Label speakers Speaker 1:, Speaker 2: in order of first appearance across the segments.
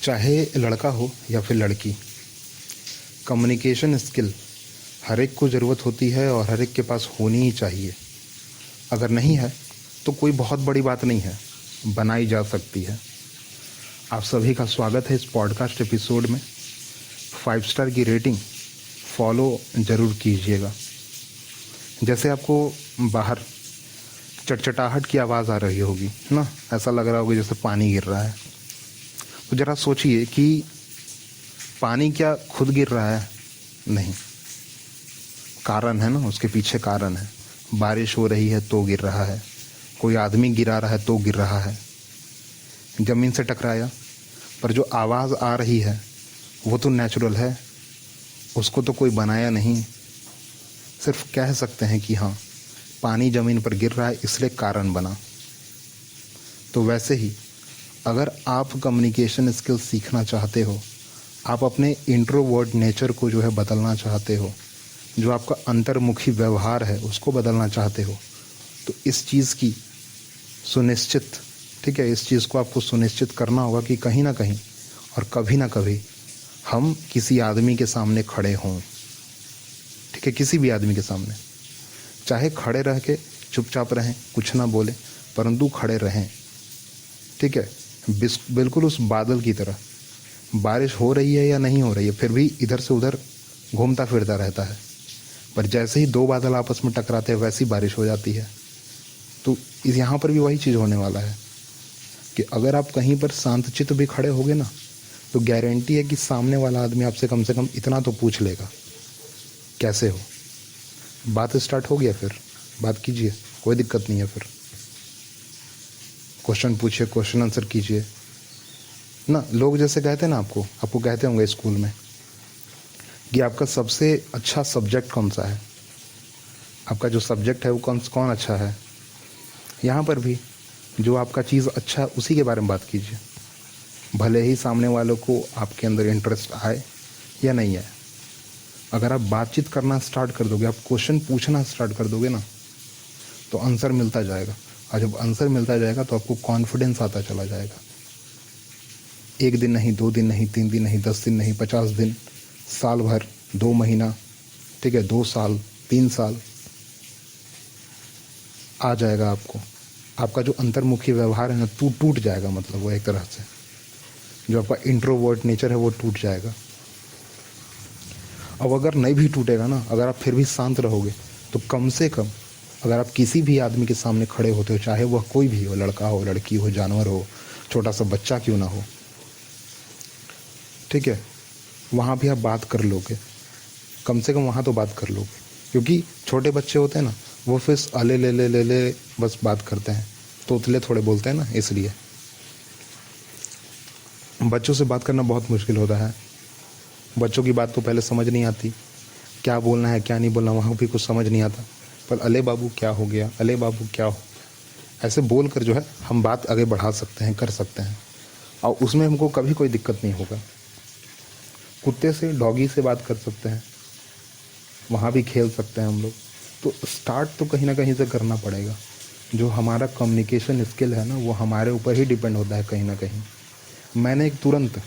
Speaker 1: चाहे लड़का हो या फिर लड़की, कम्युनिकेशन स्किल हर एक को ज़रूरत होती है और हर एक के पास होनी ही चाहिए। अगर नहीं है तो कोई बहुत बड़ी बात नहीं है, बनाई जा सकती है। आप सभी का स्वागत है इस पॉडकास्ट एपिसोड में। 5 स्टार की रेटिंग फॉलो ज़रूर कीजिएगा। जैसे आपको बाहर चटचटाहट की आवाज़ आ रही होगी ना, ऐसा लग रहा होगा जैसे पानी गिर रहा है। तो ज़रा सोचिए कि पानी क्या खुद गिर रहा है? नहीं, कारण है ना, उसके पीछे कारण है। बारिश हो रही है तो गिर रहा है, कोई आदमी गिरा रहा है तो गिर रहा है, ज़मीन से टकराया। पर जो आवाज़ आ रही है वो तो नेचुरल है, उसको तो कोई बनाया नहीं। सिर्फ कह सकते हैं कि हाँ, पानी ज़मीन पर गिर रहा है इसलिए कारण बना। तो वैसे ही अगर आप कम्युनिकेशन स्किल सीखना चाहते हो, आप अपने इंट्रोवर्ट नेचर को जो है बदलना चाहते हो, जो आपका अंतर्मुखी व्यवहार है उसको बदलना चाहते हो, तो इस चीज़ की सुनिश्चित, ठीक है, इस चीज़ को आपको सुनिश्चित करना होगा कि कहीं ना कहीं और कभी ना कभी हम किसी आदमी के सामने खड़े हों। ठीक है, किसी भी आदमी के सामने, चाहे खड़े रह के चुपचाप रहें, कुछ ना बोलें, परंतु खड़े रहें। ठीक है, बिल्कुल उस बादल की तरह, बारिश हो रही है या नहीं हो रही है फिर भी इधर से उधर घूमता फिरता रहता है, पर जैसे ही दो बादल आपस में टकराते हैं वैसी बारिश हो जाती है। तो यहाँ पर भी वही चीज़ होने वाला है कि अगर आप कहीं पर शांतचित्त भी खड़े होगे ना, तो गारंटी है कि सामने वाला आदमी आपसे कम से कम इतना तो पूछ लेगा, कैसे हो। बात स्टार्ट हो गया, फिर बात कीजिए, कोई दिक्कत नहीं है। फिर क्वेश्चन पूछिए, क्वेश्चन आंसर कीजिए ना। लोग जैसे कहते हैं ना, आपको कहते होंगे स्कूल में कि आपका सबसे अच्छा सब्जेक्ट कौन सा है, आपका जो सब्जेक्ट है वो कौन अच्छा है। यहाँ पर भी जो आपका चीज़ अच्छा है उसी के बारे में बात कीजिए, भले ही सामने वालों को आपके अंदर इंटरेस्ट आए या नहीं आए। अगर आप बातचीत करना स्टार्ट कर दोगे, आप क्वेश्चन पूछना स्टार्ट कर दोगे ना, तो आंसर मिलता जाएगा। और जब आंसर मिलता जाएगा तो आपको कॉन्फिडेंस आता चला जाएगा। 1 दिन नहीं, 2 दिन नहीं, 3 दिन नहीं, 10 दिन नहीं, 50 दिन, साल भर, 2 महीना, ठीक है, 2 साल, 3 साल आ जाएगा आपको। आपका जो अंतर्मुखी व्यवहार है ना, टूट जाएगा। मतलब वो एक तरह से जो आपका इंट्रोवर्ट नेचर है वो टूट जाएगा। अब अगर नहीं भी टूटेगा ना, अगर आप फिर भी शांत रहोगे, तो कम से कम अगर आप किसी भी आदमी के सामने खड़े होते हो, चाहे वह कोई भी हो, लड़का हो, लड़की हो, जानवर हो, छोटा सा बच्चा क्यों ना हो, ठीक है, वहाँ भी आप बात कर लोगे। कम से कम वहाँ तो बात कर लोगे, क्योंकि छोटे बच्चे होते हैं ना, वो फिर अले ले ले ले ले बस बात करते हैं, तोतले थोड़े बोलते हैं ना, इसलिए बच्चों से बात करना बहुत मुश्किल होता है। बच्चों की बात तो पहले समझ नहीं आती, क्या बोलना है क्या नहीं बोलना, वहाँ भी कुछ समझ नहीं आता। पर अले बाबू क्या हो गया, अले बाबू क्या हो, ऐसे बोल कर जो है हम बात आगे बढ़ा सकते हैं, कर सकते हैं, और उसमें हमको कभी कोई दिक्कत नहीं होगा। कुत्ते से, डॉगी से बात कर सकते हैं, वहाँ भी खेल सकते हैं हम लोग। तो स्टार्ट तो कहीं ना कहीं से करना पड़ेगा। जो हमारा कम्युनिकेशन स्किल है ना, वो हमारे ऊपर ही डिपेंड होता है कहीं ना कहीं। मैंने एक तुरंत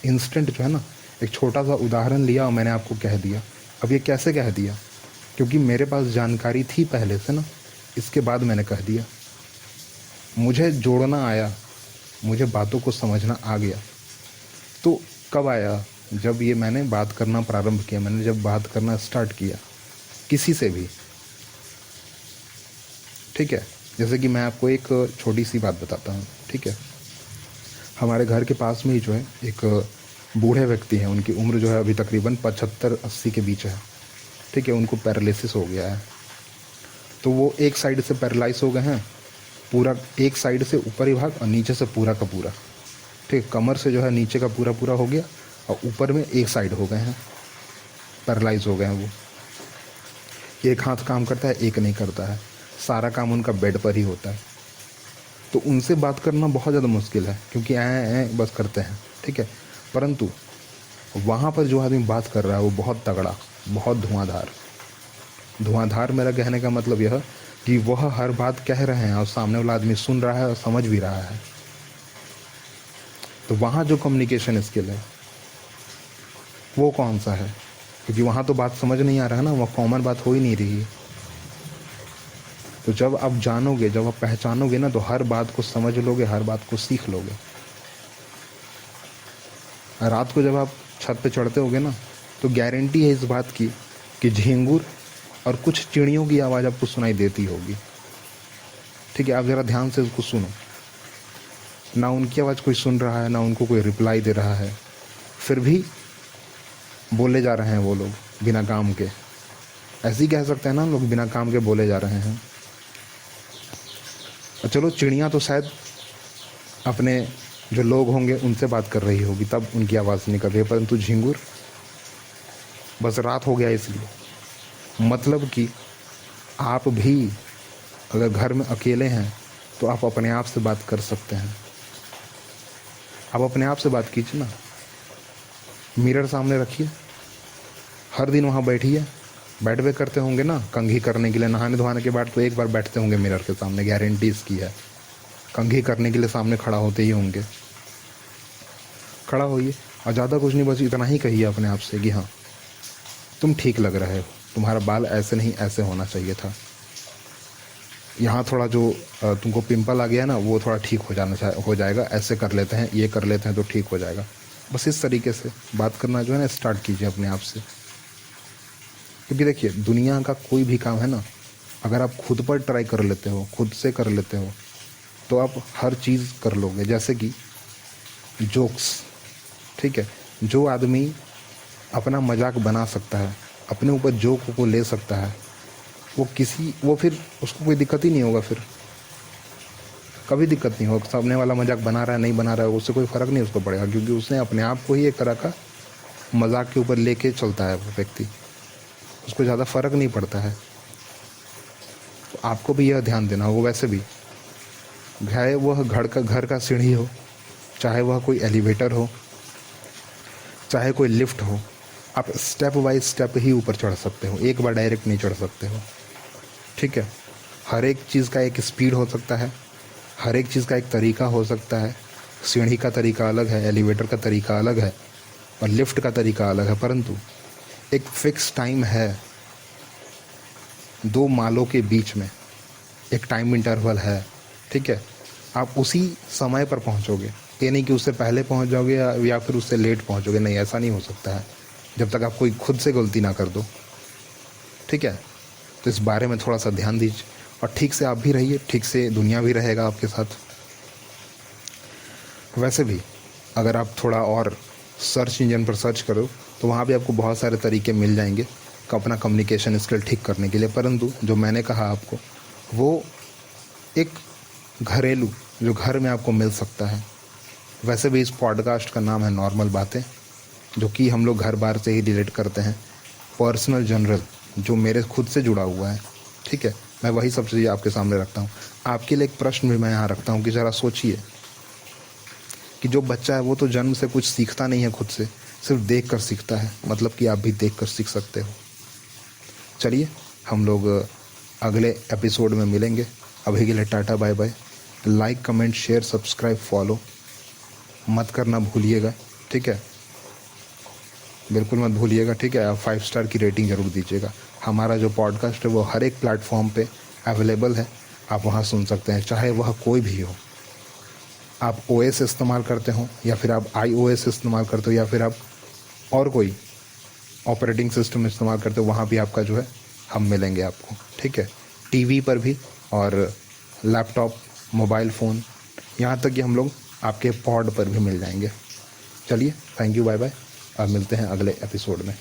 Speaker 1: इंस्टेंट जो है ना, एक छोटा सा उदाहरण लिया और मैंने आपको कह दिया। अब ये कैसे कह दिया? क्योंकि मेरे पास जानकारी थी पहले से ना, इसके बाद मैंने कह दिया। मुझे जोड़ना आया, मुझे बातों को समझना आ गया। तो कब आया? जब ये मैंने बात करना प्रारंभ किया, मैंने जब बात करना स्टार्ट किया किसी से भी। ठीक है, जैसे कि मैं आपको एक छोटी सी बात बताता हूँ। ठीक है, हमारे घर के पास में ही जो है एक बूढ़े व्यक्ति हैं, उनकी उम्र जो है अभी तकरीबन 75-80 के बीच है। ठीक है, उनको पैरालिसिस हो गया है। तो वो एक साइड से पैरालाइज हो गए हैं, पूरा एक साइड से ऊपरी भाग और नीचे से पूरा का पूरा। ठीक है, कमर से जो है नीचे का पूरा पूरा हो गया और ऊपर में एक साइड हो गए हैं, पैरालाइज हो गए हैं। वो एक हाथ काम करता है, एक नहीं करता है, सारा काम उनका बेड पर ही होता है। तो उनसे बात करना बहुत ज़्यादा मुश्किल है, क्योंकि ऐ बस करते हैं। ठीक है, परंतु वहाँ पर जो आदमी बात कर रहा है वो बहुत तगड़ा, बहुत धुआंधार। मेरा कहने का मतलब यह कि वह हर बात कह रहे हैं और सामने वाला आदमी सुन रहा है और समझ भी रहा है। तो वहाँ जो कम्युनिकेशन स्किल है वो कौन सा है? क्योंकि वहाँ तो बात समझ नहीं आ रहा है ना, वहाँ कॉमन बात हो ही नहीं रही है। तो जब आप जानोगे, जब आप पहचानोगे ना, तो हर बात को समझ लोगे, हर बात को सीख लोगे। रात को जब आप छत पे चढ़ते होगे ना, तो गारंटी है इस बात की कि झींगुर और कुछ चिड़ियों की आवाज़ आपको सुनाई देती होगी। ठीक है, आप ज़रा ध्यान से उसको सुनो। ना उनकी आवाज़ कोई सुन रहा है, ना उनको कोई रिप्लाई दे रहा है, फिर भी बोले जा रहे हैं वो लोग बिना काम के। ऐसे ही कह सकते हैं ना, लोग बिना काम के बोले जा रहे हैं। और चलो, चिड़ियाँ तो शायद अपने जो लोग होंगे उनसे बात कर रही होगी, तब उनकी आवाज़ निकल रही है, परंतु झींगुर बस रात हो गया इसलिए। मतलब कि आप भी अगर घर में अकेले हैं तो आप अपने आप से बात कर सकते हैं। आप अपने आप से बात कीजिए ना, मिरर सामने रखिए, हर दिन वहाँ बैठिए। बैठ वे करते होंगे ना कंघी करने के लिए, नहाने धोने के बाद तो एक बार बैठते होंगे मिरर के सामने, गारंटी इसकी है। कंघी करने के लिए सामने खड़ा होते ही होंगे। खड़ा होइए और ज़्यादा कुछ नहीं, बस इतना ही कहिए अपने आप से कि हाँ, तुम ठीक लग रहे हो, तुम्हारा बाल ऐसे नहीं ऐसे होना चाहिए था, यहाँ थोड़ा जो तुमको पिंपल आ गया ना वो थोड़ा ठीक हो जाएगा, ऐसे कर लेते हैं, ये कर लेते हैं तो ठीक हो जाएगा। बस इस तरीके से बात करना जो है ना स्टार्ट कीजिए अपने आप से। क्योंकि देखिए, दुनिया का कोई भी काम है ना, अगर आप खुद पर ट्राई कर लेते हो, खुद से कर लेते हो, तो आप हर चीज़ कर लोगे। जैसे कि जोक्स, ठीक है, जो आदमी अपना मजाक बना सकता है, अपने ऊपर जोक को ले सकता है, वो फिर उसको कोई दिक्कत ही नहीं होगा, फिर कभी दिक्कत नहीं होगा। सामने वाला मजाक बना रहा है नहीं बना रहा है, उससे कोई फ़र्क नहीं उसको पड़ेगा, क्योंकि उसने अपने आप को ही एक तरह का मजाक के ऊपर लेके चलता है वो व्यक्ति, उसको ज़्यादा फ़र्क नहीं पड़ता है। तो आपको भी यह ध्यान देना होगा। वैसे भी चाहे वह घर का सीढ़ी हो, चाहे वह कोई एलिवेटर हो, चाहे कोई लिफ्ट हो, आप स्टेप बाय स्टेप ही ऊपर चढ़ सकते हो, एक बार डायरेक्ट नहीं चढ़ सकते हो। ठीक है, हर एक चीज़ का एक स्पीड हो सकता है, हर एक चीज़ का एक तरीका हो सकता है। सीढ़ी का तरीका अलग है, एलिवेटर का तरीका अलग है और लिफ्ट का तरीका अलग है, परंतु एक फ़िक्स टाइम है। 2 मालों के बीच में एक टाइम इंटरवल है। ठीक है, आप उसी समय पर पहुंचोगे, ये नहीं कि उससे पहले पहुंच जाओगे या फिर उससे लेट पहुंचोगे। नहीं, ऐसा नहीं हो सकता है जब तक आप कोई खुद से गलती ना कर दो। ठीक है, तो इस बारे में थोड़ा सा ध्यान दीजिए और ठीक से आप भी रहिए, ठीक से दुनिया भी रहेगा आपके साथ। वैसे भी अगर आप थोड़ा और सर्च इंजन पर सर्च करो तो वहाँ भी आपको बहुत सारे तरीके मिल जाएंगे अपना कम्युनिकेशन स्किल ठीक करने के लिए, परंतु जो मैंने कहा आपको वो एक घरेलू जो घर में आपको मिल सकता है। वैसे भी इस पॉडकास्ट का नाम है नॉर्मल बातें, जो कि हम लोग घर बार से ही रिलेट करते हैं, पर्सनल जनरल जो मेरे खुद से जुड़ा हुआ है। ठीक है, मैं वही सब चीज़ें आपके सामने रखता हूँ। आपके लिए एक प्रश्न भी मैं यहाँ रखता हूँ कि ज़रा सोचिए कि जो बच्चा है वो तो जन्म से कुछ सीखता नहीं है खुद से, सिर्फ देख कर सीखता है, मतलब कि आप भी देख कर सीख सकते हो। चलिए, हम लोग अगले एपिसोड में मिलेंगे। अभी के लिए tata bye bye. Like comment share subscribe follow मत करना भूलिएगा। ठीक है, बिल्कुल मत भूलिएगा। ठीक है, आप 5 स्टार की रेटिंग ज़रूर दीजिएगा। हमारा जो पॉडकास्ट है वो हर एक प्लेटफॉर्म पे अवेलेबल है, आप वहाँ सुन सकते हैं, चाहे वह कोई भी हो। आप OS इस्तेमाल करते हो या फिर आप iOS इस्तेमाल करते हो या फिर आप और कोई ऑपरेटिंग सिस्टम इस्तेमाल करते हो, वहाँ भी आपका जो है हम मिलेंगे आपको। ठीक है, टीवी पर भी और लैपटॉप मोबाइल फ़ोन, यहाँ तक कि हम लोग आपके पॉड पर भी मिल जाएंगे। चलिए, थैंक यू, बाय बाय, और मिलते हैं अगले एपिसोड में।